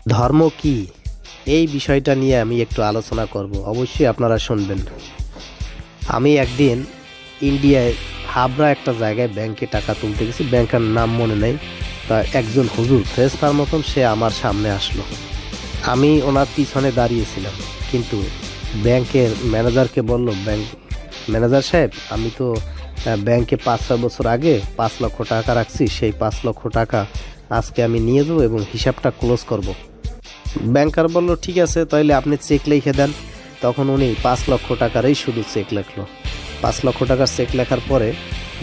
ধর্ম কি, এই বিষয়টা নিয়ে আমি একটু আলোচনা করব, অবশ্যই আপনারা শুনবেন। আমি একদিন ইন্ডিয়ায় হাবড়া একটা জায়গায় ব্যাংকে টাকা তুলতে গেছি, ব্যাংকের নাম মনে নেই। তা একজন হুজুর ফেরেশতার মতন সে আমার সামনে আসলো। আমি ওনার পিছনে দাঁড়িয়েছিলাম, কিন্তু ব্যাংকের ম্যানেজারকে বলল, ব্যাংক ম্যানেজার সাহেব, আমি তো ব্যাংকে 5-6 বছর আগে 5 লক্ষ টাকা রাখছি, সেই 5 লক্ষ টাকা আজকে আমি নিয়ে যাবো এবং হিসাবটা ক্লোজ করব। ব্যাংকার বলল, ঠিক আছে, তাইলে আপনি চেক লিখে দেন। তখন উনি 5 লক্ষ টাকারই শুধু চেক লিখলো। 5 লক্ষ টাকার চেক লেখার পরে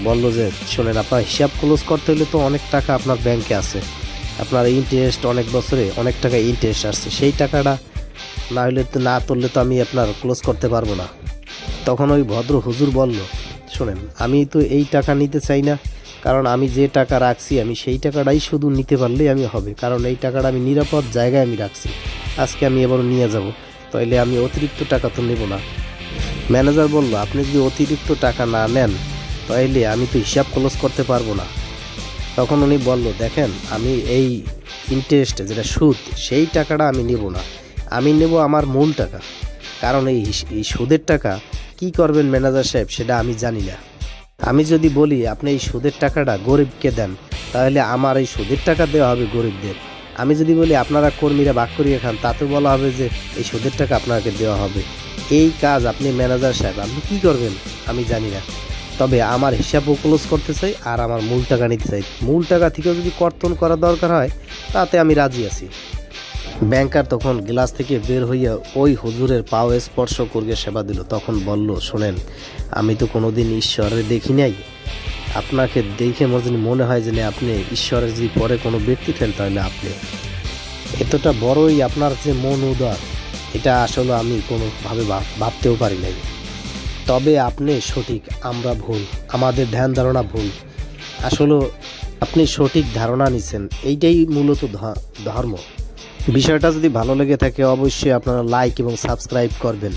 বলল যে, শোনেন, আপনার হিসাব ক্লোজ করতে হলে তো অনেক টাকা আপনার ব্যাংকে আছে, আপনার ইন্টারেস্ট অনেক বছরে অনেক টাকা ইন্টারেস্ট আসছে, সেই টাকাটা না হলে তো না তুললে তো আমি আপনার ক্লোজ করতে পারবো না। তখন ওই ভদ্র হুজুর বলল, শোনেন, আমি তো এই টাকা নিতে চাই না, কারণ আমি যে টাকা রাখছি আমি সেই টাকাটাই শুধু নিতে পারলেই আমি হবে, কারণ এই টাকাটা আমি নিরাপদ জায়গায় আমি রাখছি, আজকে আমি এবার নিয়ে যাব, তাইলে আমি অতিরিক্ত টাকা তো নেব না। ম্যানেজার বলল, আপনি যদি অতিরিক্ত টাকা না নেন তাইলে আমি তো হিসাব ক্লোজ করতে পারবো না। তখন উনি বলল, দেখেন, আমি এই ইন্টারেস্ট যেটা সুদ, সেই টাকাটা আমি নেব না, আমি নেব আমার মূল টাকা, কারণ এই সুদের টাকা কি করবেন ম্যানেজার সাহেব সেটা আমি জানি না। আমি যদি বলি আপনি এই সুদের টাকাটা গরিবকে দেন, তাহলে আমার এই সুদের টাকা দেওয়া হবে গরিবদের। আমি যদি বলি আপনারা কর্মীরা ভাগ করিয়ে খান, তাতে বলা হবে যে এই সুদের টাকা আপনাকে দেওয়া হবে। এই কাজ আপনি ম্যানেজার সাহেব আপনি কী করবেন আমি জানি না, তবে আমার হিসাবও ক্লোজ করতে চাই আর আমার মূল টাকা নিতে চাই। মূল টাকা থেকেও যদি কর্তন করা দরকার হয় তাতে আমি রাজি আছি। ব্যাংকার তখন গ্লাস থেকে বের হইয়া ওই হুজুরের পাও স্পর্শ করিয়া সেবা দিল। তখন বলল, শোনেন, আমি তো কোনোদিন ঈশ্বরের দেখি নাই, আপনাকে দেখে মনে হয় যে আপনি ঈশ্বরের যদি পরে কোনো ব্যক্তি থেন তাহলে আপনি এতটা বড়ই আপনার যে মন উদার, এটা আসলে আমি কোনোভাবে ভাবতেও পারি নাই। তবে আপনি সঠিক, আমরা ভুল, আমাদের ধ্যান ধারণা ভুল। আসলে আপনি সঠিক ধারণা নিছেন, এইটাই মূলত ধর্ম। বিষয়টা যদি ভালো লেগে থাকে অবশ্যই আপনারা লাইক এবং সাবস্ক্রাইব করবেন।